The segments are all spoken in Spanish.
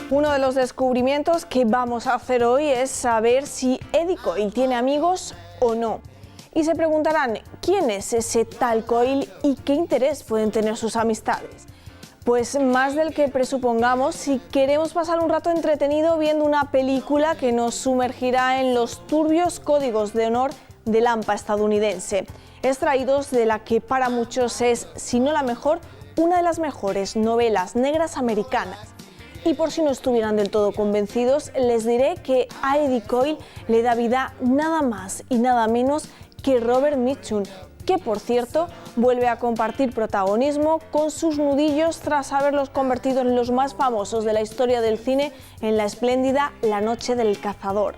Uno de los descubrimientos que vamos a hacer hoy es saber si Eddie Coyle tiene amigos o no. Y se preguntarán, ¿quién es ese tal Coyle y qué interés pueden tener sus amistades? Pues más del que presupongamos si queremos pasar un rato entretenido viendo una película que nos sumergirá en los turbios códigos de honor del AMPA estadounidense, extraídos de la que para muchos es, si no la mejor, una de las mejores novelas negras americanas. Y por si no estuvieran del todo convencidos, les diré que a Eddie Coyle le da vida nada más y nada menos que Robert Mitchum, que por cierto vuelve a compartir protagonismo con sus nudillos tras haberlos convertido en los más famosos de la historia del cine en la espléndida La noche del cazador.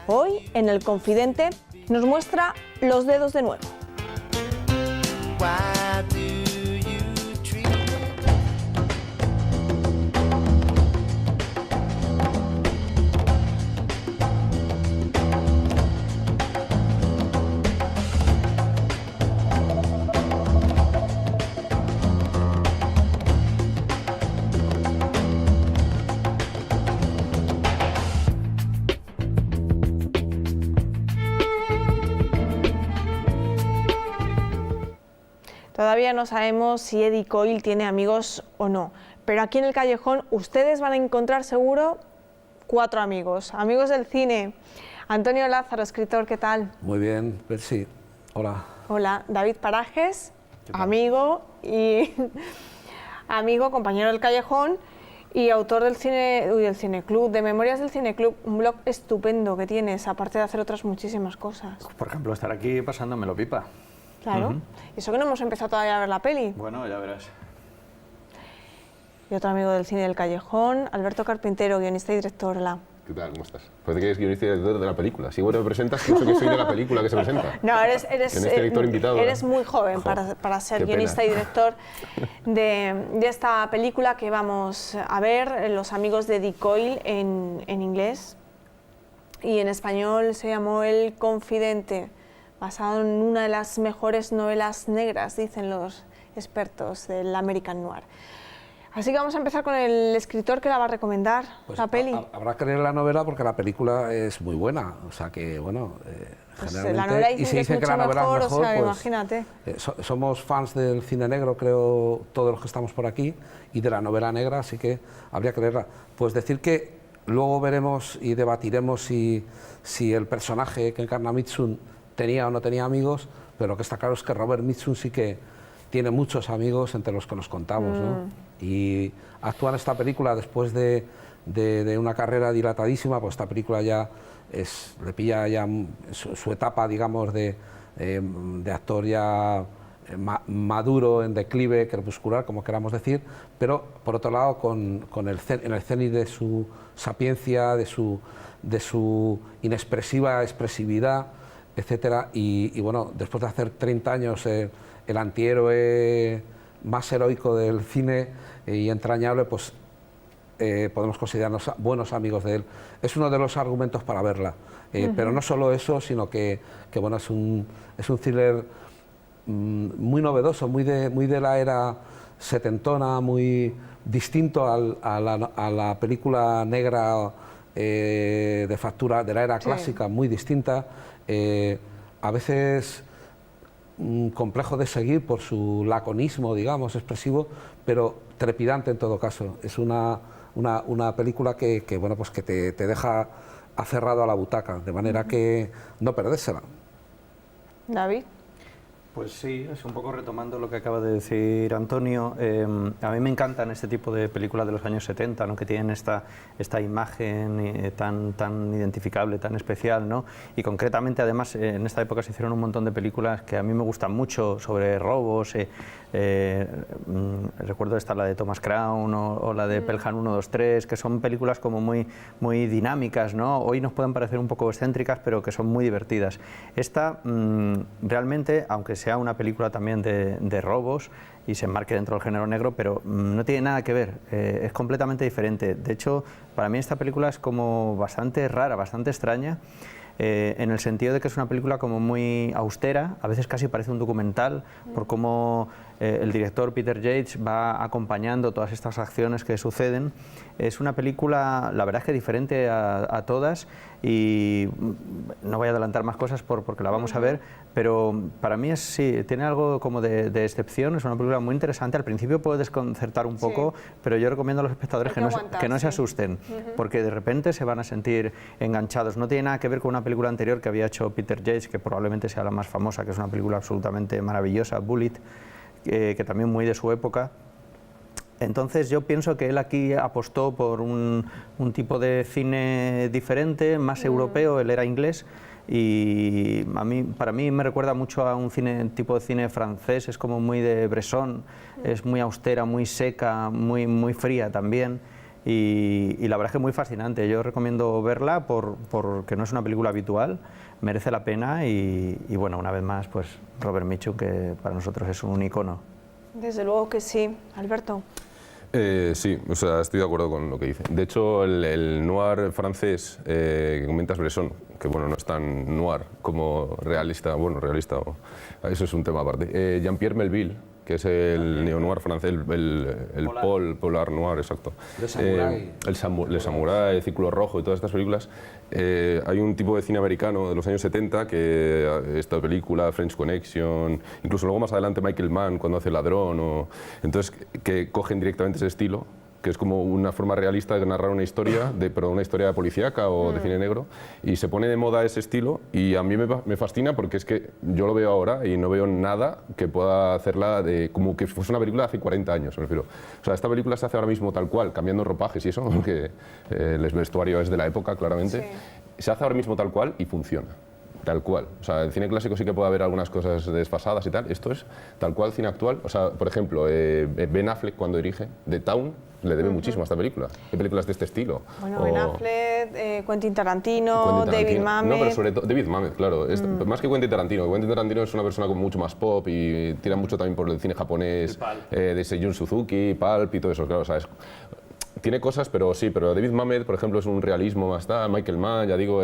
Hoy, en El Confidente, nos muestra Los dedos de nuevo. Todavía no sabemos si Eddie Coyle tiene amigos o no, pero aquí en el callejón ustedes van a encontrar seguro 4 amigos, amigos del cine. Antonio Lázaro, escritor, ¿qué tal? Muy bien, Percy. Hola. Hola. David Parajes, amigo y amigo, compañero del callejón y autor del del Cineclub, de Memorias del Cineclub, un blog estupendo que tienes, aparte de hacer otras muchísimas cosas. Por ejemplo, estar aquí pasándomelo pipa. Claro, y eso que no hemos empezado todavía a ver la peli. Bueno, ya verás. Y otro amigo del cine del callejón, Alberto Carpintero, guionista y director. Hola. ¿Qué tal? ¿Cómo estás? Parece que eres guionista y director de la película. Si bueno me presentas, pienso que soy de la película que se presenta. No, eres director invitado, eres muy joven Ojo, para ser qué guionista pena. y director de esta película que vamos a ver, Los amigos de Eddie Coyle, en inglés. Y en español se llamó El Confidente, basado en una de las mejores novelas negras, dicen los expertos del American Noir. Así que vamos a empezar con el escritor que la va a recomendar, Pues la peli. Habrá que leer la novela porque la película es muy buena, o sea que, bueno, Pues generalmente... la novela dicen y se que es dice que mucho la novela mejor, es mejor, o sea, pues, imagínate. somos fans del cine negro, creo, todos los que estamos por aquí, y de la novela negra, así que habría que leerla. Pues decir que luego veremos y debatiremos si el personaje que encarna Mitchum tenía o no tenía amigos, pero lo que está claro es que Robert Mitchum sí que tiene muchos amigos entre los que nos contamos, ¿no? Y actúa en esta película después de una carrera dilatadísima, pues esta película ya le pilla ya su etapa, digamos, de actor ya maduro, en declive, crepuscular, como queramos decir, pero por otro lado en el cenit de su sapiencia, de su inexpresiva expresividad, etcétera, y bueno, después de hacer 30 años el antihéroe más heroico del cine y entrañable, pues podemos considerarnos buenos amigos de él. Es uno de los argumentos para verla, pero no solo eso, sino que bueno, es un thriller muy novedoso, muy de la era setentona, muy distinto a la película negra de factura de la era clásica, muy distinta, a veces complejo de seguir por su laconismo, digamos, expresivo, pero trepidante en todo caso. Es una película que bueno, pues que te deja aferrado a la butaca, de manera que no perdérsela. David. Pues sí, es un poco retomando lo que acaba de decir Antonio. A mí me encantan este tipo de películas de los años 70, ¿no? Que tienen esta imagen tan identificable, tan especial, ¿no? Y concretamente, además, en esta época se hicieron un montón de películas que a mí me gustan mucho, sobre robos. Recuerdo la de Thomas Crown o la de Pelham 1, 2, 3, que son películas como muy dinámicas, ¿no? Hoy nos pueden parecer un poco excéntricas, pero que son muy divertidas. Esta realmente, aunque sea una película también de robos y se enmarque dentro del género negro, pero no tiene nada que ver, es completamente diferente. De hecho, para mí esta película es como bastante rara, bastante extraña, en el sentido de que es una película como muy austera, a veces casi parece un documental, por cómo el director Peter Yates va acompañando todas estas acciones que suceden. Es una película, la verdad es que diferente a todas, y no voy a adelantar más cosas porque la vamos a ver, pero para mí sí, tiene algo como de excepción. Es una película muy interesante. Al principio puede desconcertar un poco, pero yo recomiendo a los espectadores que no se asusten, porque de repente se van a sentir enganchados. No tiene nada que ver con una película anterior que había hecho Peter Yates, que probablemente sea la más famosa, que es una película absolutamente maravillosa, Bullitt, que también muy de su época. Entonces yo pienso que él aquí apostó por un tipo de cine diferente, más europeo. Él era inglés, y para mí me recuerda mucho a un tipo de cine francés. Es como muy de Bresson, es muy austera, muy seca, muy fría también, y la verdad es que muy fascinante. Yo recomiendo verla porque no es una película habitual, merece la pena, y bueno, una vez más, pues Robert Mitchum, que para nosotros es un icono. Desde luego que sí. Alberto. Sí, o sea, estoy de acuerdo con lo que dice. De hecho, el noir francés que comentas, Bresson, que bueno, no es tan noir como realista, eso es un tema aparte. Jean-Pierre Melville, que es el neo-noir francés, el polar noir, exacto. Le Samurai. Le Samurai, el Círculo Rojo y todas estas películas. Hay un tipo de cine americano de los años 70, que esta película, French Connection, incluso luego más adelante Michael Mann cuando hace Ladrón, entonces que cogen directamente ese estilo, que es como una forma realista de narrar una historia, pero una historia policíaca o de cine negro, y se pone de moda ese estilo, y a mí me fascina porque es que yo lo veo ahora y no veo nada que pueda hacerla como que fuese una película de hace 40 años, me refiero. O sea, esta película se hace ahora mismo tal cual, cambiando ropajes y eso, porque el vestuario es de la época, claramente. Sí. Se hace ahora mismo tal cual y funciona. Tal cual. O sea, en cine clásico sí que puede haber algunas cosas desfasadas y tal. Esto es tal cual cine actual. O sea, por ejemplo, Ben Affleck cuando dirige The Town le debe muchísimo a esta película. Hay películas de este estilo. Bueno, Ben Affleck, Quentin Tarantino, David Mamet. No, pero sobre todo David Mamet, claro. Más que Quentin Tarantino. Quentin Tarantino es una persona con mucho más pop y tira mucho también por el cine japonés, de Seijun Suzuki, Pulp y todo eso. Claro, o sea, tiene cosas, pero sí, pero David Mamet, por ejemplo, es un realismo más tal, Michael Mann, ya digo,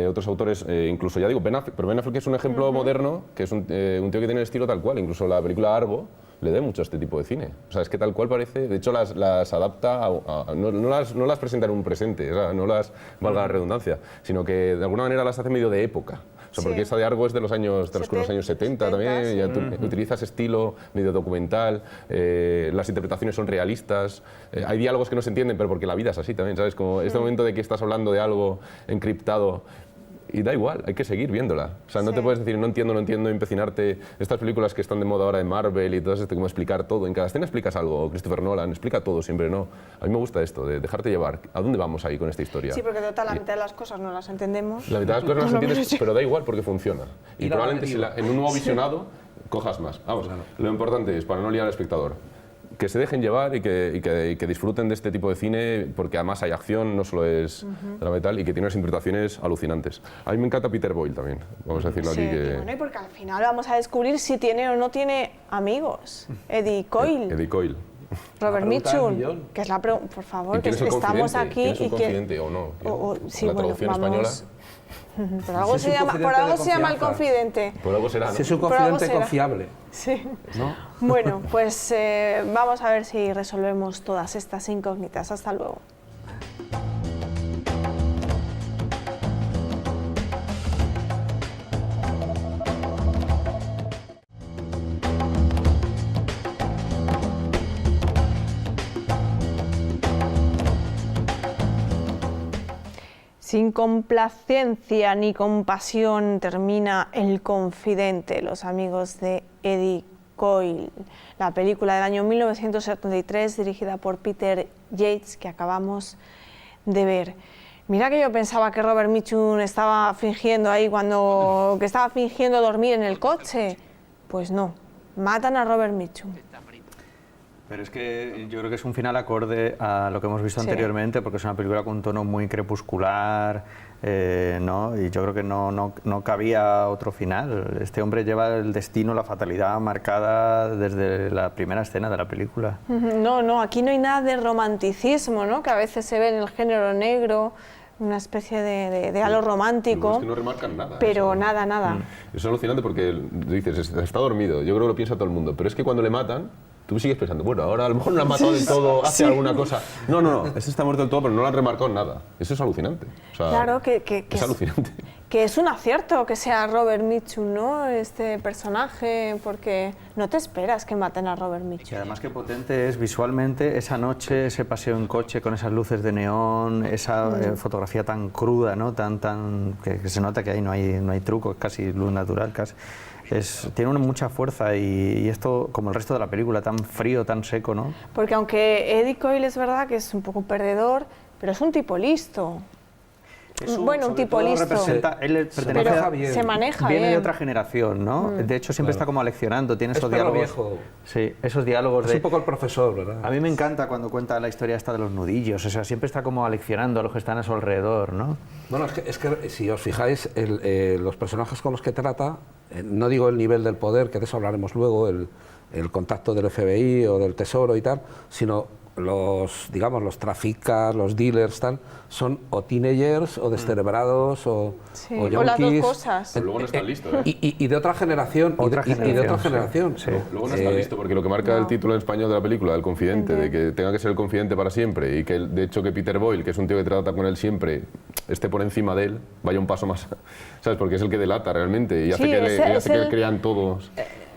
otros autores, incluso ya digo, Ben Affleck, pero Ben Affleck es un ejemplo moderno, que es un tío que tiene el estilo tal cual, incluso la película Argo le dé mucho a este tipo de cine. O sea, es que tal cual parece, de hecho las adapta, no las presenta en un presente, o sea, no las, valga la redundancia, sino que de alguna manera las hace medio de época. O sea, porque esta de Argo es de los años 70 también, sí. Ya utiliza ese estilo medio documental, las interpretaciones son realistas, hay diálogos que no se entienden, pero porque la vida es así también, ¿sabes? Como este momento de que estás hablando de algo encriptado, y da igual, hay que seguir viéndola. O sea, no te puedes decir no entiendo, y empecinarte. Estas películas que están de moda ahora de Marvel y todas estas, como explicar todo. En cada escena explicas algo. Christopher Nolan explica todo siempre, ¿no? A mí me gusta esto, de dejarte llevar. ¿A dónde vamos ahí con esta historia? Sí, porque total, la mitad de las cosas no las entendemos. La mitad de las cosas no las entiendes, pero da igual porque funciona. Y probablemente si en un nuevo visionado cojas más. Vamos, lo importante es, para no liar al espectador, que se dejen llevar y que disfruten de este tipo de cine, porque además hay acción, no solo es drama y tal, y que tiene unas interpretaciones alucinantes. A mí me encanta Peter Boyle también, vamos a decirlo aquí. Y bueno, y porque al final vamos a descubrir si tiene o no tiene amigos. Eddie Coyle. Eddie Coyle. Robert Mitchum, que es la pregunta, por favor, que estamos aquí. ¿Quién es un confidente o no? Sí, la traducción española. Por algo se llama el confidente. Por algo será, ¿no? Si es un confidente confiable. Sí. ¿No? Bueno, pues vamos a ver si resolvemos todas estas incógnitas. Hasta luego. Sin complacencia ni compasión termina El Confidente, los amigos de Eddie Coyle, la película del año 1973 dirigida por Peter Yates que acabamos de ver. Mira que yo pensaba que Robert Mitchum estaba fingiendo ahí que estaba fingiendo dormir en el coche. Pues no, matan a Robert Mitchum. Pero es que yo creo que es un final acorde a lo que hemos visto anteriormente, porque es una película con un tono muy crepuscular, ¿no? Y yo creo que no cabía otro final. Este hombre lleva el destino, la fatalidad marcada desde la primera escena de la película. No, aquí no hay nada de romanticismo, ¿no? Que a veces se ve en el género negro. una especie de halo romántico. Es que no remarcan nada. Pero eso. nada. Es alucinante porque dices, está dormido, yo creo que lo piensa todo el mundo, pero es que cuando le matan, tú sigues pensando, bueno, ahora a lo mejor no lo han matado del todo, hace alguna cosa. No, este está muerto del todo, pero no lo han remarcado en nada. Eso es alucinante. O sea, claro, es alucinante. Que es un acierto que sea Robert Mitchum, ¿no? Este personaje, porque no te esperas que maten a Robert Mitchum. Y además qué potente es visualmente esa noche, ese paseo en coche con esas luces de neón, esa fotografía tan cruda, ¿no? Que se nota que ahí no hay truco, es casi luz natural, casi. Tiene mucha fuerza y esto, como el resto de la película, tan frío, tan seco, ¿no? Porque aunque Eddie Coyle es verdad que es un poco perdedor, pero es un tipo listo. Bueno, un tipo listo. Él pertenece se maneja viene bien. de otra generación, ¿no? De hecho, siempre está como aleccionando, tiene esos diálogos. Viejo. Sí, esos diálogos es un poco el profesor, ¿verdad? A mí me encanta cuando cuenta la historia esta de los nudillos, o sea, siempre está como aleccionando a los que están a su alrededor, ¿no? Bueno, es que si os fijáis, los personajes con los que trata, no digo el nivel del poder, que de eso hablaremos luego, el contacto del FBI o del Tesoro y tal, sino los traficas, los dealers, tal, son o teenagers o descerebrados o junkies. O las dos cosas. Pero luego no están listos, ¿eh? Y de otra generación. Y de otra generación. Sí. Luego no está listo, porque lo que marca el título en español de la película, El Confidente, de que tenga que ser el confidente para siempre y que de hecho que Peter Boyle, que es un tío que trata con él siempre, esté por encima de él, vaya un paso más, ¿sabes? Porque es el que delata realmente y hace que crean todos.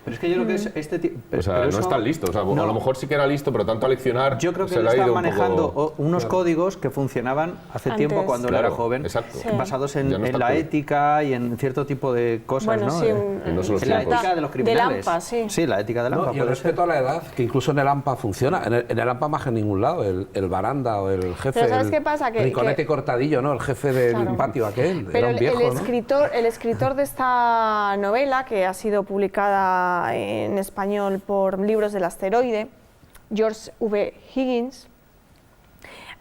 Pero es que yo creo que es este tipo... O sea, no están listos. O sea, a lo mejor sí que era listo, pero tanto a leccionar. Yo creo que se él le ha está ido manejando unos códigos que funcionaban hace tiempo cuando él era joven, basados en la ética y en cierto tipo de cosas, bueno, ¿no? Sí, en la ética de los criminales. Del AMPA, sí. Sí, la ética del AMPA. Y el respeto a la edad, que incluso en el AMPA funciona. En el AMPA más que en ningún lado. El baranda o el jefe. Pero ¿sabes qué pasa? Rinconete Cortadillo, ¿no? El jefe del patio aquel. Pero era un viejo, el escritor de esta novela, que ha sido publicada en español por Libros del Asteroide, George V. Higgins,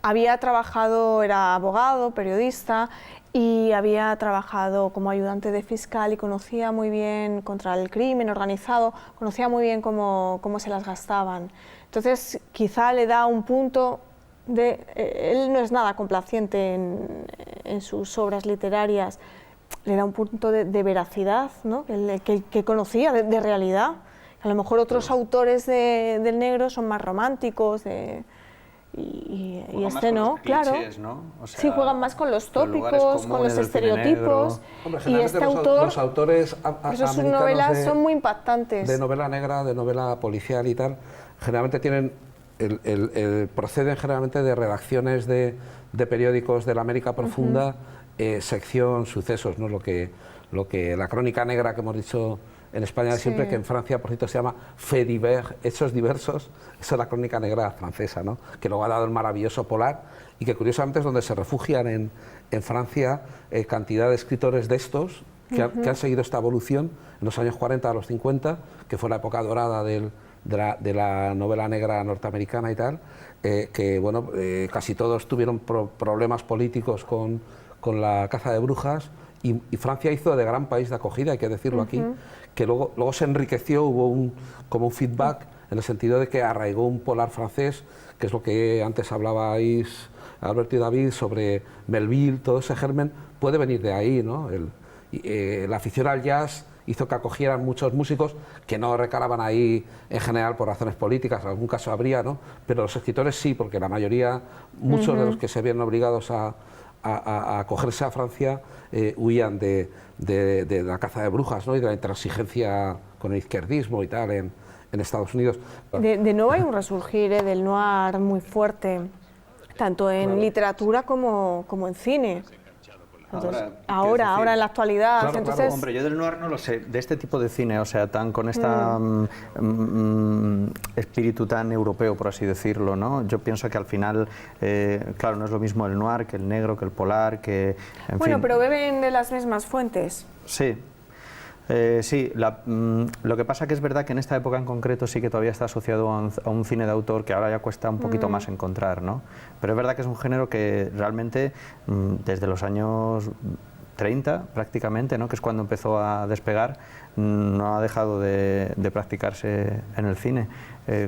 había trabajado, era abogado, periodista, y había trabajado como ayudante de fiscal y conocía muy bien contra el crimen organizado, conocía muy bien cómo se las gastaban. Entonces, quizá le da un punto de... él no es nada complaciente en sus obras literarias, le da un punto de veracidad, ¿no? que conocía, de realidad. A lo mejor otros autores del negro son más románticos y este no, claro. Clichés, ¿no? O sea, sí, juegan más con los tópicos, con los estereotipos. Hombre, y este autor, los autores sus novelas son muy impactantes. De novela negra, de novela policial y tal, generalmente tienen proceden generalmente de redacciones de periódicos de la América profunda, sección sucesos, ¿no? Lo que la crónica negra que hemos dicho en España siempre, que en Francia, por cierto, se llama Faits divers, hechos diversos. Esa es la crónica negra francesa, ¿no? Que luego ha dado el maravilloso Polar y que curiosamente es donde se refugian en Francia cantidad de escritores de estos que han seguido esta evolución en los años 40 a los 50, que fue la época dorada de la novela negra norteamericana y tal, que bueno, casi todos tuvieron problemas políticos con la caza de brujas. Y Francia hizo de gran país de acogida, hay que decirlo aquí, que luego se enriqueció, hubo como un feedback en el sentido de que arraigó un Polar francés, que es lo que antes hablabais Alberto y David sobre Melville, todo ese germen puede venir de ahí, ¿no? La afición al jazz hizo que acogieran muchos músicos que no recalaban ahí en general por razones políticas, en algún caso habría, ¿no? Pero los escritores sí, porque la mayoría, muchos de los que se vieron obligados a acogerse a Francia huían de la caza de brujas, ¿no? Y de la intransigencia con el izquierdismo y tal en Estados Unidos. De nuevo hay un resurgir del noir muy fuerte, tanto en literatura como en cine. Entonces, ahora en la actualidad. Claro, entonces, Hombre, yo del noir no lo sé, de este tipo de cine, o sea, tan con esta espíritu tan europeo, por así decirlo, ¿no? Yo pienso que al final, claro, no es lo mismo el noir que el negro, que el polar, que... En fin. pero beben de las mismas fuentes. Sí. Sí, lo que pasa que es verdad que en esta época en concreto sí que todavía está asociado a un cine de autor que ahora ya cuesta un poquito más encontrar, ¿no? Pero es verdad que es un género que realmente desde los años 30 prácticamente, ¿no? Que es cuando empezó a despegar, no ha dejado de practicarse en el cine,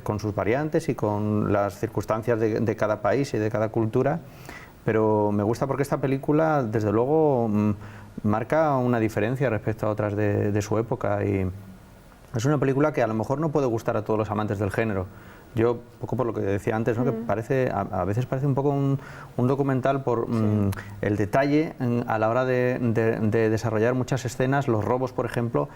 con sus variantes y con las circunstancias de cada país y de cada cultura. pero me gusta porque esta película, desde luego, marca una diferencia respecto a otras de su época, y es una película que a lo mejor no puede gustar a todos los amantes del género. Yo, poco por lo que decía antes, ¿no? Que parece, a veces parece un poco un documental por el detalle a la hora de desarrollar muchas escenas, los robos, por ejemplo.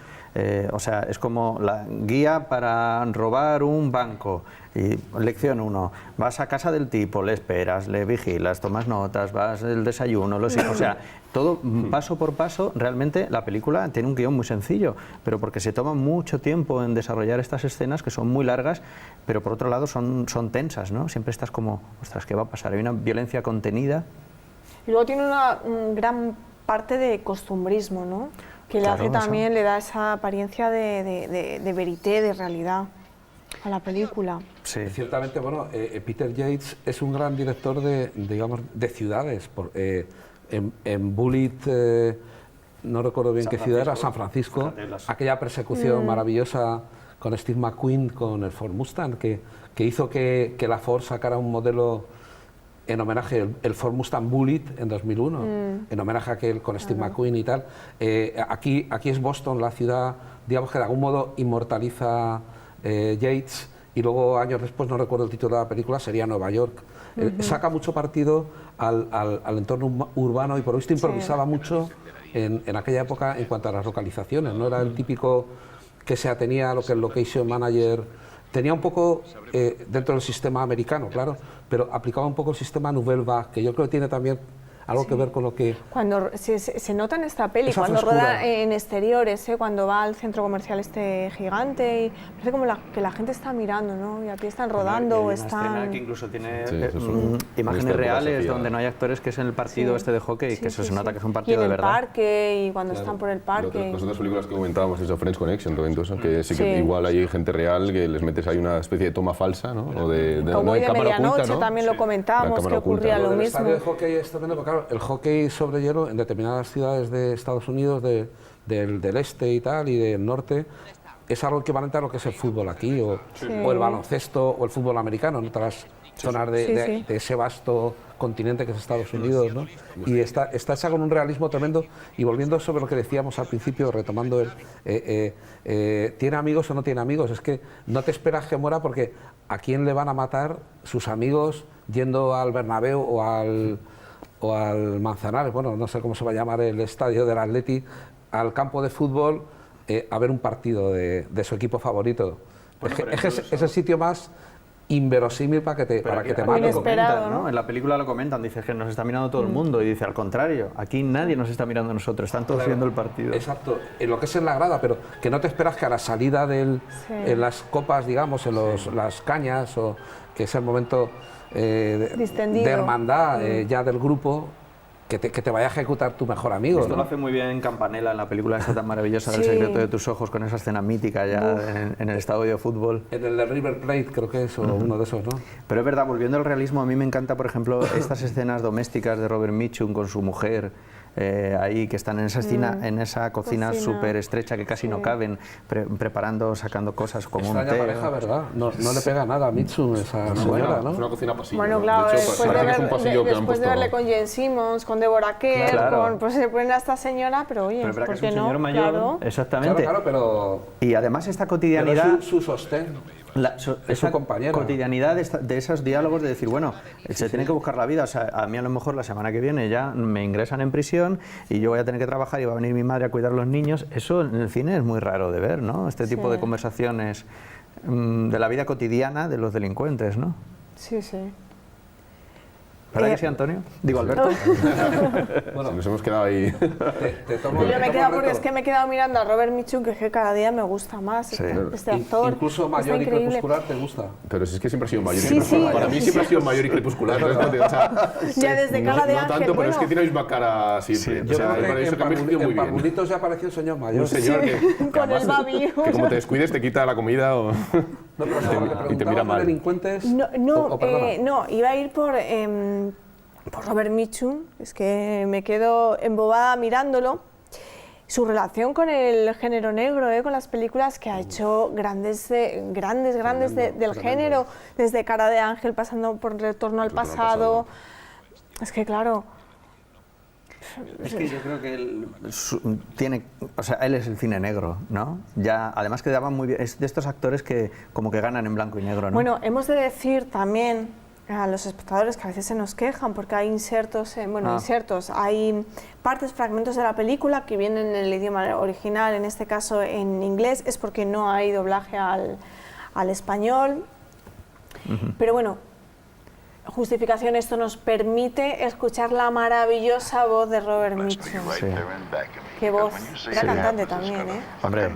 O sea, es como la guía para robar un banco. Y lección 1, vas a casa del tipo, le esperas, le vigilas, tomas notas, vas el desayuno, o sea, todo paso por paso. Realmente la película tiene un guión muy sencillo, pero porque se toma mucho tiempo en desarrollar estas escenas que son muy largas, pero por otro lado son tensas, ¿no? Siempre estás como, ostras, ¿qué va a pasar? Hay una violencia contenida. Y luego tiene una gran parte de costumbrismo, ¿no? Que le hace también, le da esa apariencia de verité, de realidad a la película. Sí. Ciertamente, bueno, Peter Yates es un gran director de ciudades. En Bullitt, no recuerdo bien qué ciudad era, San Francisco, aquella persecución maravillosa con Steve McQueen con el Ford Mustang, que hizo que la Ford sacara un modelo en homenaje, el Ford Mustang Bullitt en 2001, en homenaje a aquel con Steve McQueen y tal. Aquí es Boston, la ciudad, digamos, que de algún modo inmortaliza Yates, y luego años después, no recuerdo el título de la película, sería Nueva York. Saca mucho partido al entorno urbano, y por lo visto improvisaba mucho en aquella época en cuanto a las localizaciones. No era el típico que se atenía a lo que el location manager tenía, un poco dentro del sistema americano, claro, pero aplicaba un poco el sistema Nouvelle Vague, que yo creo que tiene también algo que ver con lo que... Cuando se nota en esta peli, cuando roda en exteriores, cuando va al centro comercial este gigante, y parece como que la gente está mirando, ¿no? Y aquí están rodando o están... Una escena que incluso tiene imágenes reales donde no hay actores, que es en el partido este de hockey, que se nota que es un partido de verdad. Y en el parque, y cuando están por el parque. Las otras películas que comentábamos, eso, Friends Connection, todo eso, que sí que igual hay gente real que les metes ahí una especie de toma falsa, ¿no? O de cámara oculta, ¿no? También lo comentábamos, que ocurría lo mismo. El estadio de hockey es tremendo, porque claro, el hockey sobre hielo en determinadas ciudades de Estados Unidos, del este y tal, y del norte, es algo equivalente a lo que es el fútbol aquí, o el baloncesto, o el fútbol americano, en otras zonas de ese vasto continente que es Estados Unidos, ¿no? Y está hecha con un realismo tremendo. Y volviendo sobre lo que decíamos al principio, retomando ¿tiene amigos o no tiene amigos? Es que no te esperas que muera, porque ¿a quién le van a matar sus amigos yendo al Bernabéu o al Manzanares? Bueno, no sé cómo se va a llamar el estadio del Atleti, al campo de fútbol, a ver un partido de su equipo favorito. Bueno, es el sitio más inverosímil para que te maten. ¿No? En la película lo comentan, dice que nos está mirando todo el mundo, y dice al contrario, aquí nadie nos está mirando a nosotros, están todos viendo el partido. Exacto, en lo que es en la grada, pero que no te esperas que a la salida en las copas, digamos, en las cañas, o que es el momento de hermandad ya del grupo, que te vaya a ejecutar tu mejor amigo. Esto lo hace muy bien Campanella en la película esta tan maravillosa del secreto de tus ojos, con esa escena mítica ya en el estadio de fútbol. En el de River Plate creo que es, o uno de esos, ¿no? Pero es verdad, volviendo al realismo, a mí me encanta, por ejemplo, estas escenas domésticas de Robert Mitchum con su mujer, ahí que están en esa cocina súper estrecha que casi no caben, preparando, sacando cosas como un té. Extraña pareja, ¿verdad? No le pega nada a Mitchum, esa señora, ¿no? Es una cocina pasillo. Bueno, claro, de hecho, después de verle con Jane Simmons, con Deborah Kerr, pues se ponen a esta señora, pero oye, pero ¿por que qué es un no? señor mayor, claro. Exactamente. Claro, pero... Y además esta cotidianidad... Pero su sostén. Es su compañera. Cotidianidad de esos diálogos de decir, bueno, se tiene que buscar la vida. O sea, a mí a lo mejor la semana que viene ya me ingresan en prisión y yo voy a tener que trabajar y va a venir mi madre a cuidar a los niños. Eso en el cine es muy raro de ver, ¿no? Este tipo de conversaciones de la vida cotidiana de los delincuentes, ¿no? Sí, sí. ¿Verdad que sí, Antonio? Digo, Alberto. Bueno, nos hemos quedado ahí. Yo me he quedado porque es que me he quedado mirando a Robert Mitchum, que es que cada día me gusta más este actor. Incluso Mayor y Crepuscular te gusta. Pero si es que siempre ha sido Mayor y Crepuscular. Para mí siempre ha sido Mayor y Crepuscular. Ya desde Cara de Ángel. No tanto, pero es que tiene la misma cara siempre. Yo creo que en Parvulitos ya apareció un señor mayor. Un señor que con el babi. Que como te descuides te quita la comida y te mira mal. Delincuentes? No, iba a ir por Robert Mitchum, es que me quedo embobada mirándolo. Su relación con el género negro, con las películas que ha hecho grandes del género, desde Cara de Ángel, pasando por Retorno al Pasado. Es que claro... Es que yo creo que él tiene, o sea, él es el cine negro, ¿no? Ya, además quedaba muy bien, es de estos actores que como que ganan en blanco y negro, ¿no? Bueno, hemos de decir también a los espectadores que a veces se nos quejan porque hay insertos, hay partes, fragmentos de la película que vienen en el idioma original, en este caso en inglés, es porque no hay doblaje al español, pero bueno, justificación, esto nos permite escuchar la maravillosa voz de Robert Mitchum. Sí. Qué voz, era cantante también, ¿eh? Hombre,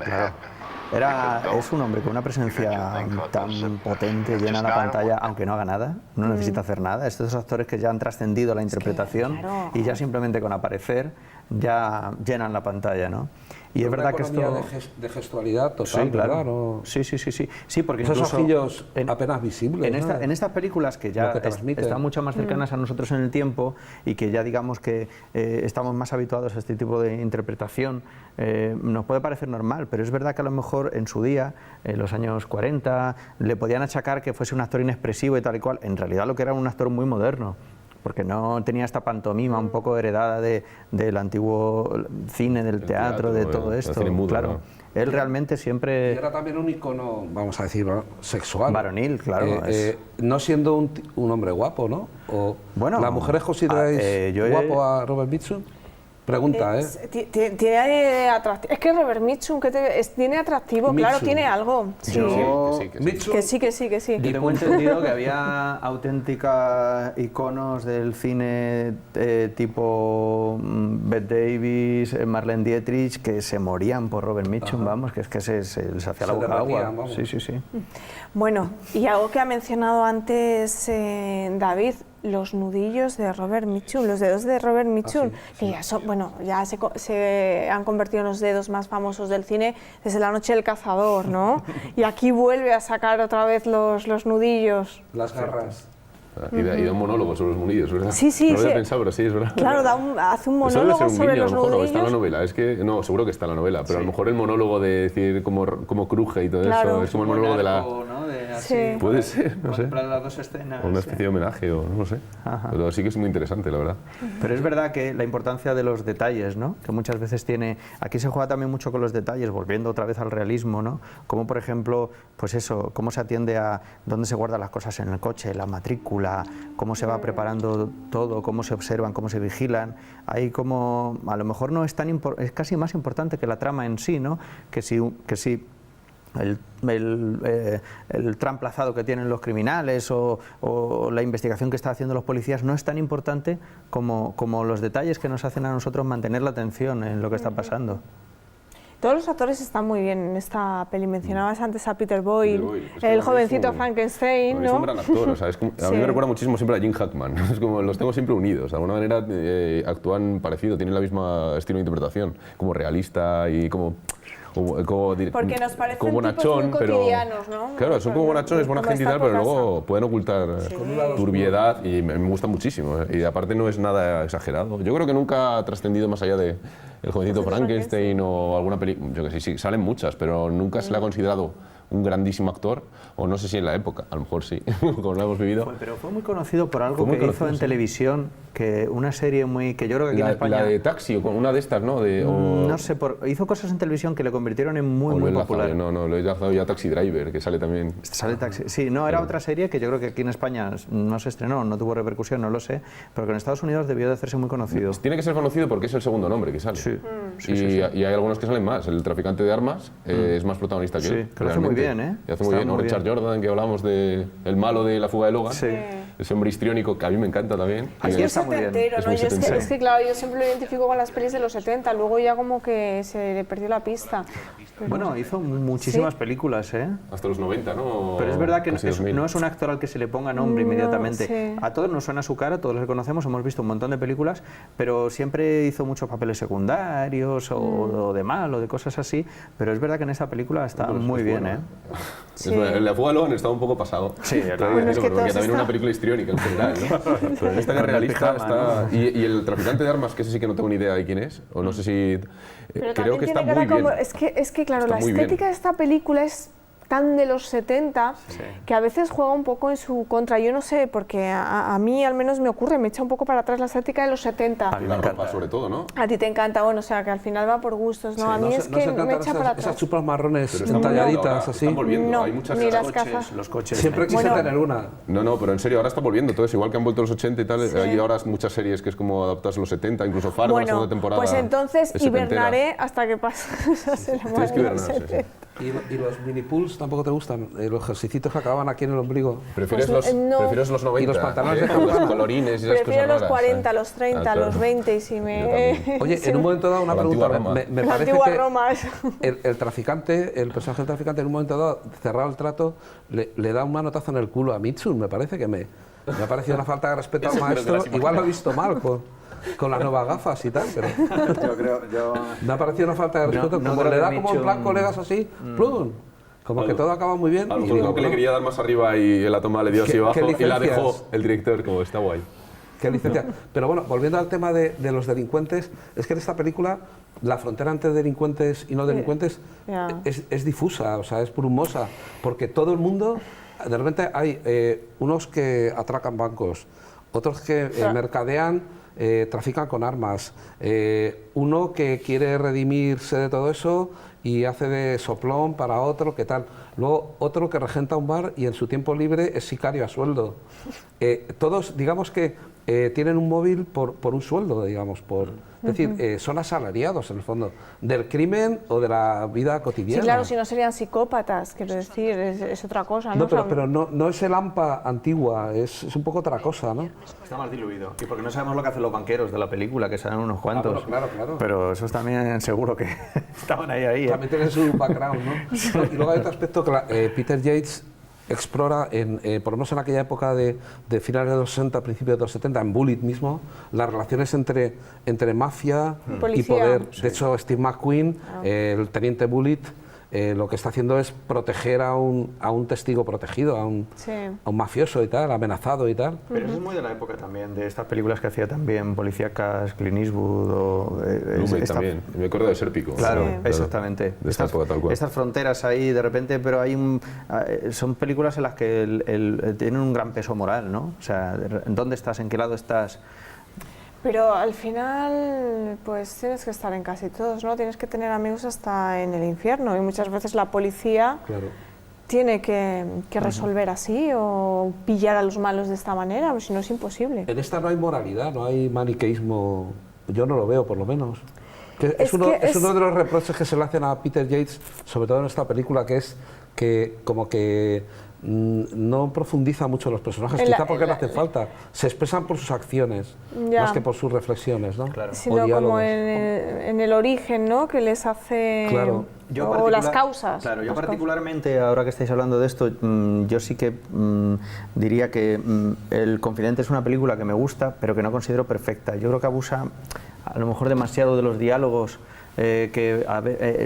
claro. Es un hombre con una presencia tan potente, llena la pantalla, aunque no haga nada, no necesita hacer nada. Estos actores que ya han trascendido la interpretación claro. y ya simplemente con aparecer ya llenan la pantalla, ¿no? Y es verdad que esto... de gestualidad total, Sí, claro. ¿verdad? ¿No? Sí, porque Esos incluso ojillos apenas visibles, ¿no? en estas películas que ya Lo que transmiten. están mucho más cercanas a nosotros en el tiempo y que ya digamos que estamos más habituados a este tipo de interpretación, nos puede parecer normal, pero es verdad que a lo mejor en su día, en los años 40, le podían achacar que fuese un actor inexpresivo y tal y cual. En realidad lo que era un actor muy moderno, porque no tenía esta pantomima un poco heredada del antiguo cine, del teatro, de todo esto. Mudo, claro, ¿no? Él realmente siempre... Y era también un icono, vamos a decir, sexual. Varonil, claro. No siendo un hombre guapo, ¿no? O Bueno, ¿las mujeres consideráis guapo a Robert Mitchum? Pregunta, Tiene atractivo. Es que Robert Mitchum tiene atractivo, Mitchum. claro, tiene algo. Sí. Mitchum, Que sí. Yo tengo entendido que había auténticas iconos del cine tipo Bette Davis, Marlene Dietrich, que se morían por Robert Mitchum, vamos, que es que se les hacía la boca agua. vamos. Sí. Bueno, y algo que ha mencionado antes David, los nudillos de Robert Mitchum, los dedos de Robert Mitchum, que ya son, bueno, ya se han convertido en los dedos más famosos del cine desde La noche del cazador, ¿no? Y aquí vuelve a sacar otra vez los nudillos. las garras. Y da un monólogo sobre los nudillos, ¿verdad? Sí, No lo había pensado, pero sí, es verdad. Claro, hace un Eso debe monólogo ser un sobre guiño, los a lo mejor, o nudillos. está en la novela. Es que, no, seguro que está en la novela, pero a lo mejor el monólogo de decir cómo cruje y todo Claro. eso, es como el monólogo de la... ¿no? Sí. Puede ser, no sé. Las dos escenas. O una especie de homenaje, o no sé. Ajá. Pero sí que es muy interesante, la verdad. Pero es verdad que la importancia de los detalles, ¿no? Que muchas veces tiene... Aquí se juega también mucho con los detalles, volviendo otra vez al realismo, ¿no? Como por ejemplo, pues eso, cómo se atiende a dónde se guardan las cosas en el coche, la matrícula, cómo se va preparando todo, cómo se observan, cómo se vigilan. Ahí como, a lo mejor no es tan es casi más importante que la trama en sí, ¿no? Que si el tramplazado que tienen los criminales o la investigación que están haciendo los policías no es tan importante como los detalles que nos hacen a nosotros mantener la atención en lo que está pasando. Todos los actores están muy bien en esta peli. Mencionabas antes a Peter Boyle, Es que el es jovencito un- Frankenstein, Es un ¿no? gran actor, o sea, a mí Sí. me recuerda muchísimo siempre a Jim Hackman. Es como los tengo siempre unidos, de alguna manera actúan parecido, tienen la misma estilo de interpretación, como realista y como Porque nos parecen como tipos bonachón, muy pero cotidianos, ¿no? claro, son como bonachones, buena Como gente y estar tal, pero por luego pueden ocultar turbiedad y me gusta muchísimo. Y aparte no es nada exagerado. Yo creo que nunca ha trascendido más allá de El jovencito Frankenstein o alguna película. Yo que sé, sí, salen muchas, pero nunca se le ha considerado un grandísimo actor, o no sé si en la época, a lo mejor sí, como lo hemos vivido. Pero fue muy conocido por algo Fue muy que hizo conocido, en sí. televisión, que una serie que yo creo que aquí en España... La de Taxi, o con una de estas, ¿no? No sé, hizo cosas en televisión que le convirtieron en muy popular. No, lo he lanzado ya Taxi Driver, que sale también. Sale Taxi. Sí, no, era otra serie que yo creo que aquí en España no se estrenó, no tuvo repercusión, no lo sé, pero que en Estados Unidos debió de hacerse muy conocido. Tiene que ser conocido porque es el segundo nombre que sale. Sí. Y hay algunos que salen más. El traficante de armas es más protagonista que él. Sí, que lo hace muy realmente. bien, ¿eh? Y hace muy Está bien. O muy Richard bien. Jordan, que hablamos de el malo de La fuga de Logan. Sí. Ese hombre histriónico que a mí me encanta también. Es Y que está muy bien. setentero, Es ¿no? muy Yo setentero. es que claro, yo siempre lo identifico con las pelis de los 70, luego ya como que se le perdió la pista. Pero- Bueno, hizo muchísimas Sí. películas, ¿eh? Hasta los 90, ¿no? Pero es verdad que Casi 2000. no es un actor al que se le ponga nombre No, inmediatamente. sí. A todos nos suena su cara, todos le conocemos, hemos visto un montón de películas, pero siempre hizo muchos papeles secundarios o de mal o de cosas así. Pero es verdad que en esta película está Pues muy es bien, bueno, ¿eh? Sí. Es verdad, La fuga de Logan está un poco pasado. Sí, claro. Bueno, es que porque todos también es una está- película histriónica en general, ¿no? Pero en esta que es Con el realista pijama, está... Y el traficante de armas, que ese sí que no tengo ni idea de quién es, o no sé si... Pero creo también que está tiene muy cara como- bien. Es que claro, Está la muy bien. estética de esta película es tan de los 70 que a veces juega un poco en su contra. Yo no sé, porque a mí al menos me ocurre, me echa un poco para atrás la estética de los 70. A mí me La ropa, encanta. sobre todo, ¿no? A ti te encanta, bueno, o sea, que al final va por gustos, ¿no? A mí es que me echa para atrás. Esas chupas marrones Pero están talladitas volviendo ahora, así. están volviendo. No, Hay muchas ni las Coches, gafas. los coches. Siempre quise Bueno. tener una. No, pero en serio, ahora está volviendo todo eso. Igual que han vuelto los 80 y tal, hay ahora muchas series que es como adaptarse a los 70, incluso Fargo, la Bueno, segunda temporada. pues entonces es setentera. hibernaré hasta que pase esa semana. Tienes que hibernar, sí, sí. ¿Y los mini pools tampoco te gustan? Los ejercicios que acaban aquí en el ombligo. ¿Prefieres, Pues los, no. ¿Prefieres los 90? Y los pantalones de con los campana. colorines y esas Prefiero cosas los raras, 40, ¿sabes? los 30, Ah, claro. los 20 y si me... Yo también. Oye, si en un me- momento dado, una La pregunta. antigua Roma. Me La parece antigua que Roma. Eso. el traficante, el personaje del traficante, en un momento dado, cerrado el trato, le da un manotazo en el culo a Mitsun. Me parece que me ha parecido una falta de respeto al Eso, pero te maestro. las Igual lo he visto mal con las nuevas gafas y tal, pero me ha parecido una falta de respeto. no Como creo le que da como en plan Mitchum- colegas así, plum. Como que todo acaba muy bien. A lo y mejor digo, como que le bueno, quería dar más arriba y en la toma le dio así ¿Qué- abajo qué y la licencias? dejó el director, como está guay. qué licencia. Pero bueno, volviendo al tema de los delincuentes, es que en esta película la frontera entre delincuentes y no delincuentes Ya. es difusa, o sea, es brumosa, porque todo el mundo, de repente hay unos que atracan bancos, otros que mercadean, trafican con armas, uno que quiere redimirse de todo eso y hace de soplón para otro, ¿qué tal? Luego otro que regenta un bar y en su tiempo libre es sicario a sueldo. Todos, digamos que tienen un móvil por un sueldo, digamos, es decir, son asalariados en el fondo, del crimen o de la vida cotidiana. Sí, claro, si no serían psicópatas, quiero decir, es otra cosa, ¿no? No, O sea, pero no es el AMPA antigua, es un poco otra cosa, ¿no? Está más diluido. Y porque no sabemos lo que hacen los banqueros de la película, que salen unos cuantos. bueno, claro, claro. Pero esos también seguro que estaban ahí. También tiene su background, ¿no? Y luego hay otro aspecto que Peter Yates explora, por lo menos en aquella época de finales de los 60, principios de los 70, en Bullitt mismo, las relaciones entre mafia y Policía. poder. De hecho, Steve McQueen, el teniente Bullitt, lo que está haciendo es proteger a un testigo protegido, a un mafioso y tal, amenazado y tal. Pero eso es muy de la época también, de estas películas que hacía también policíacas, Clint Eastwood o... Lumet también, me acuerdo de Sérpico. Claro, Claro, exactamente. de esta época tal cual. Estas fronteras ahí de repente, pero hay son películas en las que tienen un gran peso moral, ¿no? O sea, ¿en dónde estás? ¿En qué lado estás? Pero al final, pues tienes que estar en casi todos, ¿no? Tienes que tener amigos hasta en el infierno y muchas veces la policía Claro. tiene que resolver así o pillar a los malos de esta manera, pues si no es imposible. En esta no hay moralidad, no hay maniqueísmo, yo no lo veo por lo menos. Es Es uno que es- de los reproches que se le hacen a Peter Yates, sobre todo en esta película, que es que como que no profundiza mucho los personajes, En la- quizá porque en no la- hacen falta, se expresan por sus acciones, Ya. más que por sus reflexiones, ¿no? Sino O como diálogos. en el origen, ¿no? Que les hace... Claro. o las causas. Claro, yo las causas. particularmente, ahora que estáis hablando de esto, yo sí que diría que El Confidente es una película que me gusta, pero que no considero perfecta. Yo creo que abusa a lo mejor demasiado de los diálogos,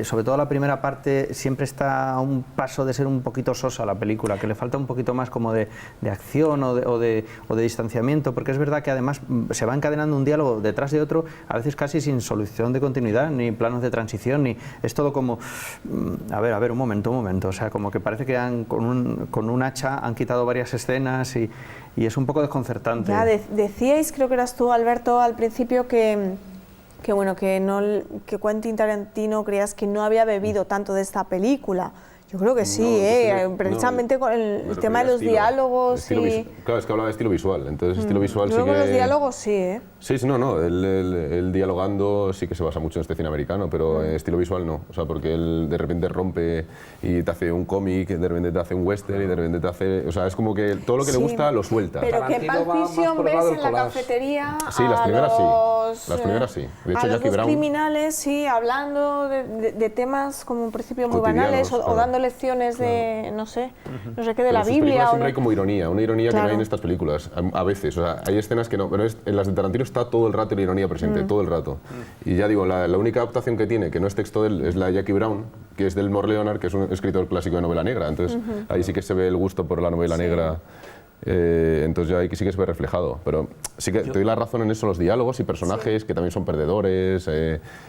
sobre todo la primera parte siempre está a un paso de ser un poquito sosa la película, que le falta un poquito más como de acción o de distanciamiento, porque es verdad que además se va encadenando un diálogo detrás de otro, a veces casi sin solución de continuidad, ni planos de transición, ni es todo como, a ver, un momento, o sea, como que parece que con un hacha han quitado varias escenas y es un poco desconcertante. Ya, decíais, creo que eras tú, Alberto, al principio que Quentin Tarantino creías que no había bebido tanto de esta película. Yo creo que sí, precisamente con el tema de los diálogos Claro, es que hablaba de estilo visual, entonces estilo visual Luego sí que... los diálogos sí, ¿eh? Sí, no, él dialogando sí que se basa mucho en este cine americano, pero estilo visual no, o sea, porque él de repente rompe y te hace un cómic, de repente te hace un western y de repente te hace... O sea, es como que todo lo que le Sí. gusta lo suelta. Pero que Tarantino va Pulp más Fiction por el ves lado del en la collage. cafetería Sí, las primeras sí. los, Las primeras sí. De hecho, a los Jackie dos Brown- criminales, sí, hablando de temas como en principio muy Cotidianos, banales o claro. dando lecciones de, no sé qué, de Pero la en sus Biblia. películas O siempre de- hay como ironía, una ironía que no Claro. hay en estas películas, a veces. O sea, hay escenas que no, pero en las de Tarantino está todo el rato la ironía presente, todo el rato. Y ya digo, la única adaptación que tiene, que no es texto de él, es la de Jackie Brown, que es del Elmore Leonard, que es un escritor clásico de novela negra. Entonces, ahí sí que se ve el gusto por la novela negra Entonces ya ahí sí que se ve reflejado, pero sí que te doy la razón en eso, los diálogos y personajes que también son perdedores,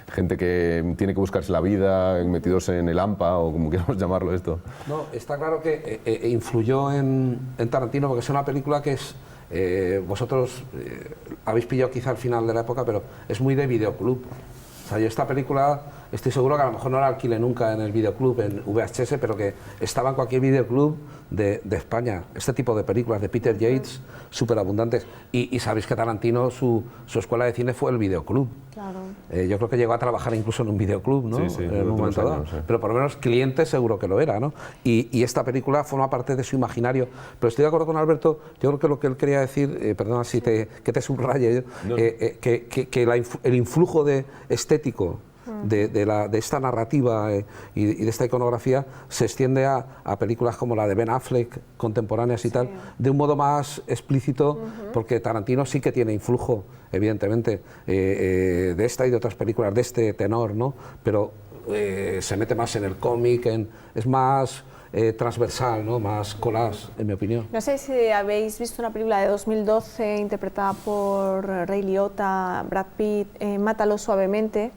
gente que tiene que buscarse la vida, metidos en el AMPA o como queramos llamarlo esto. No, está claro que influyó en Tarantino porque es una película que es, vosotros habéis pillado quizá al final de la época, pero es muy de videoclub. O sea, yo esta película estoy seguro que a lo mejor no la alquilé nunca en el videoclub, en VHS, pero que estaba en cualquier videoclub de España. Este tipo de películas de Peter Yates, súper abundantes. Y sabéis que Tarantino, su escuela de cine fue el videoclub. Claro. Yo creo que llegó a trabajar incluso en un videoclub, ¿no? Sí, en un momento dado. Sí. Pero por lo menos cliente seguro que lo era, ¿no? Y esta película forma parte de su imaginario. Pero estoy de acuerdo con Alberto, yo creo que lo que él quería decir, perdona si que te subraye, el influjo estético de esta narrativa y de esta iconografía se extiende a películas como la de Ben Affleck, contemporáneas y tal, de un modo más explícito, porque Tarantino sí que tiene influjo, evidentemente, de esta y de otras películas de este tenor, ¿no? Pero se mete más en el cómic, es más transversal, ¿no? Más collage, en mi opinión. No sé si habéis visto una película de 2012 interpretada por Ray Liotta, Brad Pitt, Mátalo suavemente.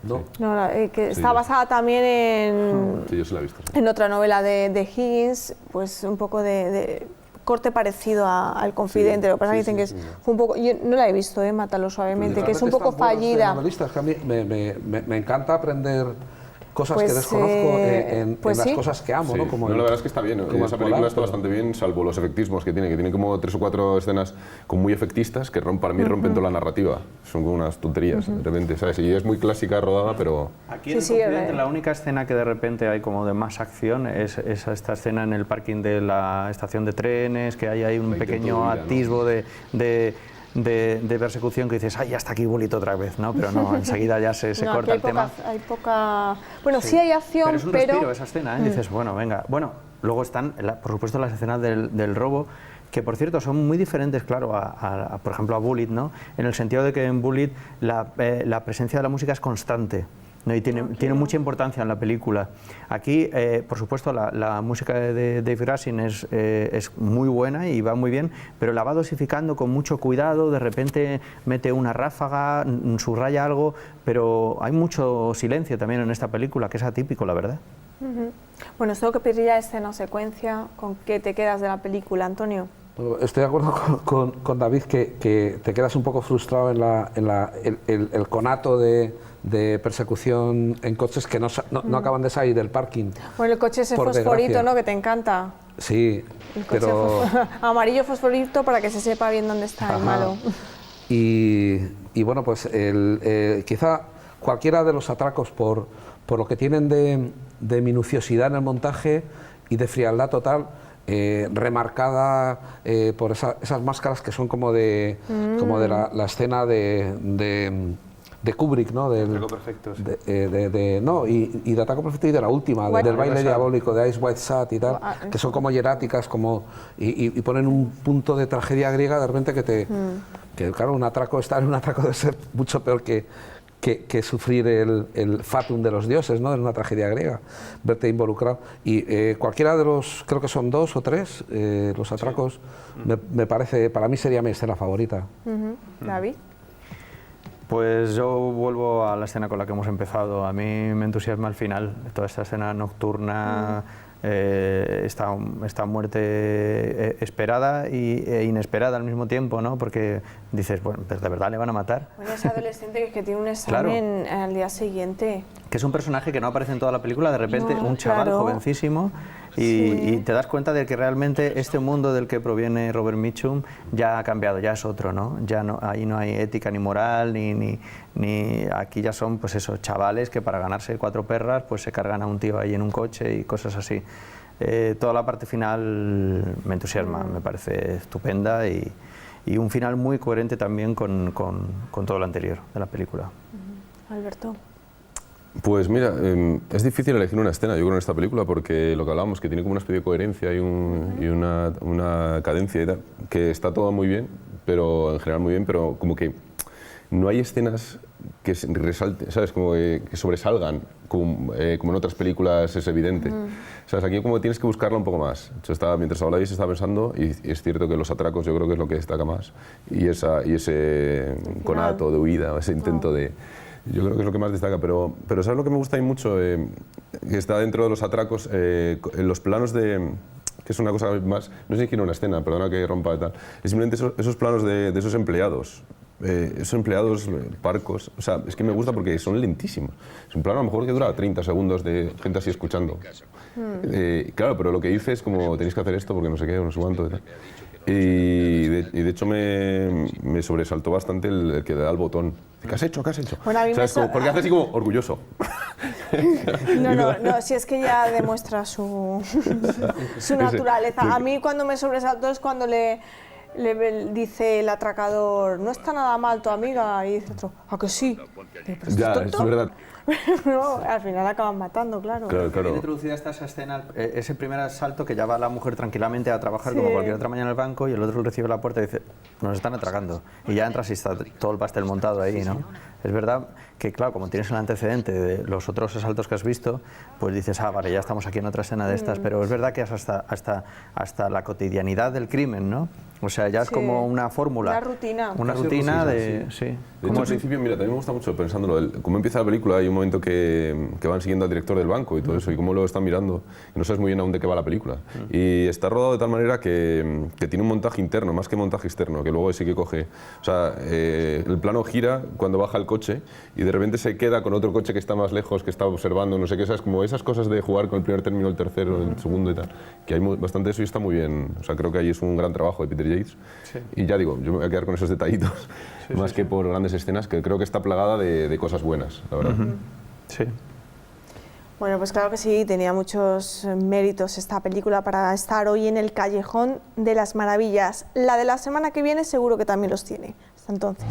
No. No, que está basada también en, sí, yo sí la he visto, sí. En otra novela de Higgins, pues un poco de corte parecido al Confidente. Lo que pasa es que dicen que es un poco, yo no la he visto, Mátalo suavemente, que es un poco fallida. Que a mí me encanta aprender cosas pues, que desconozco en las cosas que amo, sí. ¿no? Como la verdad es que está bien, esa película está bastante bien, salvo los efectismos que tiene como 3 o 4 escenas como muy efectistas que para mí rompen toda la narrativa, son como unas tonterías de repente, ¿sabes? Y es muy clásica rodada, pero... Aquí en el Confidente la única escena que de repente hay como de más acción es esta escena en el parking de la estación de trenes, que hay ahí un pequeño atisbo de persecución que dices, ay, hasta aquí bolito otra vez, ¿no? Pero no, enseguida ya se corta el tema. Hay poca... Bueno, sí hay acción, pero... es un respiro esa escena, ¿eh? Dices, bueno, venga. Bueno, luego están, por supuesto, las escenas del robo, que por cierto son muy diferentes, claro, por ejemplo, a Bullitt, ¿no? En el sentido de que en Bullitt la presencia de la música es constante, ¿no? Y tiene mucha importancia en la película. Aquí, por supuesto, la música de Dave Grusin es muy buena y va muy bien, pero la va dosificando con mucho cuidado, de repente mete una ráfaga, subraya algo, pero hay mucho silencio también en esta película, que es atípico, la verdad. Bueno, os tengo que pedir ya escena o secuencia. ¿Con qué te quedas de la película, Antonio? Estoy de acuerdo con David que te quedas un poco frustrado en el conato de persecución en coches que no acaban de salir del parking. Bueno, el coche ese fosforito, ¿no? Que te encanta. Sí, pero... amarillo fosforito para que se sepa bien dónde está el malo. Y bueno, pues quizá cualquiera de los atracos por lo que tienen de minuciosidad en el montaje y de frialdad total, remarcada por esas máscaras que son como de la escena de Kubrick, ¿no? Del Ataco Perfecto, sí. Y de Ataco Perfecto y de la última, del baile diabólico, de Ice White Sat y tal, que son como hieráticas, y ponen un punto de tragedia griega de repente que claro, estar en un atraco debe ser mucho peor que sufrir el fatum de los dioses, ¿no? En una tragedia griega, verte involucrado. Y cualquiera de los, creo que son 2 o 3, los atracos, me parece, para mí sería mi escena favorita. ¿David? Pues yo vuelvo a la escena con la que hemos empezado. A mí me entusiasma el final, toda esta escena nocturna, esta muerte esperada e inesperada al mismo tiempo, ¿no? Porque dices, bueno, ¿de verdad le van a matar? Bueno, ese adolescente que tiene un examen al día siguiente. Que es un personaje que no aparece en toda la película, de repente un chaval jovencísimo, y te das cuenta de que realmente este mundo del que proviene Robert Mitchum ya ha cambiado, ya es otro, ¿no? Ya no, ahí no hay ética ni moral, ni aquí ya son pues esos chavales que para ganarse 4 perras pues se cargan a un tío ahí en un coche y cosas así. Toda la parte final me entusiasma, me parece estupenda y un final muy coherente también con todo lo anterior de la película. Alberto. Pues mira, es difícil elegir una escena, yo creo, en esta película, porque lo que hablábamos, que tiene como una especie de coherencia y una cadencia y tal, que está todo muy bien, pero en general muy bien, pero como que no hay escenas que resalten, ¿sabes? Como que sobresalgan, como en otras películas es evidente. ¿Sabes? Aquí como tienes que buscarla un poco más. Mientras hablabais estaba pensando, y es cierto que los atracos yo creo que es lo que destaca más, y ese conato de huida, ese intento de... Yo creo que es lo que más destaca, pero ¿sabes lo que me gusta ahí mucho? Que está dentro de los atracos, en los planos de... que es una cosa más, no sé si quiero una escena, perdona que rompa y tal, es simplemente esos planos de esos empleados, parcos, o sea, es que me gusta porque son lentísimos. Es un plano a lo mejor que dura 30 segundos de gente así escuchando. Claro, pero lo que dice es como, tenéis que hacer esto porque no sé qué, no sé cuánto y tal. Y de hecho me sobresaltó bastante el que le da el botón. ¿Qué has hecho? ¿Qué has hecho? Bueno, a mí porque hace así como orgulloso. No, si es que ya demuestra su naturaleza. A mí cuando me sobresaltó es cuando le dice el atracador, no está nada mal tu amiga, y dice otro, ¿a que sí? Ya, es verdad. No, al final acaban matando, claro. Bien introducida está esa escena, ese primer asalto que ya va la mujer tranquilamente a trabajar como cualquier otra mañana en el banco y el otro recibe la puerta y dice, nos están atracando. Y ya entras y está todo el pastel montado ahí, ¿no? Es verdad que, claro, como tienes el antecedente de los otros asaltos que has visto, pues dices, vale, ya estamos aquí en otra escena de estas, pero es verdad que es hasta la cotidianidad del crimen, ¿no? O sea, ya es como una fórmula. Una rutina. Una rutina de... Sí. De hecho, al principio, mira, también me gusta mucho pensándolo, cómo empieza la película, hay un momento que van siguiendo al director del banco y todo eso, y cómo lo están mirando, y no sabes muy bien aún de qué va la película. Y está rodado de tal manera que tiene un montaje interno, más que montaje externo, que luego sí que coge... O sea, el plano gira cuando baja el coche, y de repente se queda con otro coche que está más lejos, que está observando, no sé qué, ¿sabes? Como esas cosas de jugar con el primer término, el tercero, el segundo y tal, que hay bastante de eso y está muy bien. O sea, creo que ahí es un gran trabajo de Peter Yates. Sí. Y ya digo, yo me voy a quedar con esos detallitos, más que por grandes escenas, que creo que está plagada de cosas buenas, la verdad. Sí. Bueno, pues claro que sí, tenía muchos méritos esta película para estar hoy en el Callejón de las Maravillas. La de la semana que viene seguro que también los tiene. Hasta entonces.